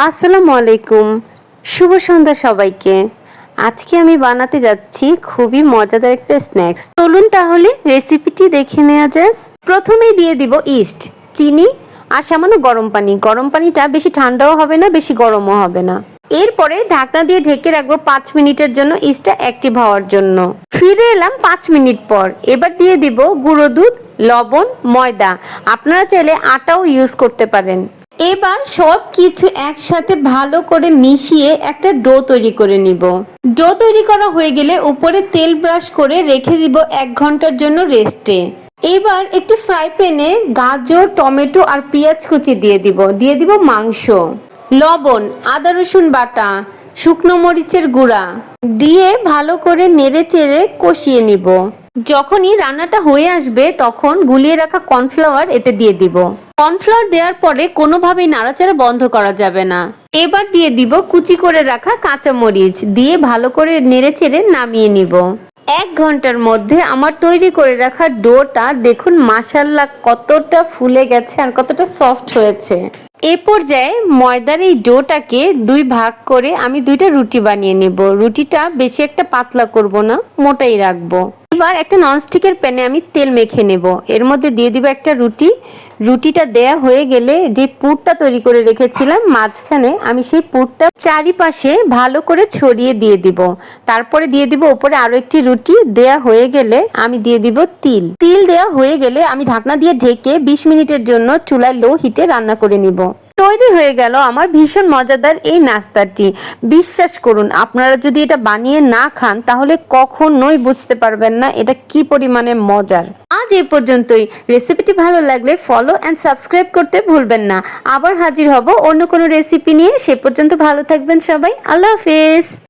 আসসালামু আলাইকুম, শুভ সন্ধ্যা সবাইকে। আজকে আমি বানাতে যাচ্ছি খুবই মজাদার একটা স্ন্যাক্স। চলুন তাহলে রেসিপিটি দেখে নেওয়া যাক। প্রথমেই দিয়ে দিব ইস্ট, চিনি আর সামান্য গরম পানি। গরম পানিটা বেশি ঠান্ডাও হবে না, বেশি গরমও হবে না। এরপরে ঢাকনা দিয়ে ঢেকে রাখবো 5 মিনিটের জন্য, ইস্টটা অ্যাক্টিভ হওয়ার জন্য। ফিরে এলাম 5 মিনিট পর। এবার দিয়ে দিব গুঁড়ো দুধ, লবণ, ময়দা। আপনারা চাইলে আটাও ইউজ করতে পারেন। এবার সব কিছু একসাথে ভালো করে মিশিয়ে একটা ডো তৈরি করে নিব। ডো তৈরি করা হয়ে গেলে উপরে তেল ব্রাশ করে রেখে দিব 1 ঘন্টার জন্য রেস্টে। এবার একটি ফ্রাই প্যানে গাজর, টমেটো আর পেঁয়াজ কুচি দিয়ে দিব মাংস, লবণ, আদা রসুন বাটা, শুকনো মরিচের গুঁড়া দিয়ে ভালো করে নেড়ে চেড়ে কষিয়ে নিব। যখনই রান্নাটা হয়ে আসবে তখন গুলিয়ে রাখা কর্নফ্লাওয়ার এতে দিয়ে দিব। কর্নফ্লাওয়ার দেওয়ার পরে কোনোভাবেই নাড়াচাড়া বন্ধ করা যাবে না। এবার দিয়ে দিব কুচি করে রাখা কাঁচামরিচ, দিয়ে ভালো করে নেড়ে চেড়ে নামিয়ে নিব। 1 ঘন্টার মধ্যে আমার তৈরি করে রাখা ডোটা দেখুন মাশাআল্লাহ কতটা ফুলে গেছে আর কতটা সফট হয়েছে। এ পর্যায়ে ময়দার এই ডোটাকে 2 ভাগ করে আমি 2টা রুটি বানিয়ে নেব। রুটিটা বেশি একটা পাতলা করব না, মোটাই রাখবো। এবার একটা ননস্টিকের প্যানে আমি তেল মেখে নেব। এর মধ্যে দিয়ে দিব একটা রুটি। রুটিটা দেয়া হয়ে গেলে যে পুরটা তৈরি করে রেখেছিলাম মাঝখানে, আমি সেই পুরটা চারিপাশে ভালো করে ছড়িয়ে দিয়ে দিব। তারপরে দিয়ে দিব উপরে আরো একটি রুটি। দেয়া হয়ে গেলে আমি দিয়ে দিব তিল। তিল দেয়া হয়ে গেলে আমি ঢাকনা দিয়ে ঢেকে 20 মিনিটের জন্য চুলায় লো হিটে রান্না করে নিব। তৈরি হয়ে গেল আমার ভীষণ মজাদার এই নাস্তাটি। বিশ্বাস করুন, আপনারা যদি এটা বানিয়ে না খান তাহলে কখনোই বুঝতে পারবেন না এটা কি পরিমাণে মজার। আজ এই পর্যন্তই। রেসিপিটি ভালো লাগলে ফলো অ্যান্ড সাবস্ক্রাইব করতে ভুলবেন না। আবার হাজির হব অন্য কোনো রেসিপি নিয়ে। সে পর্যন্ত ভালো থাকবেন সবাই। আল্লাহ হাফেজ।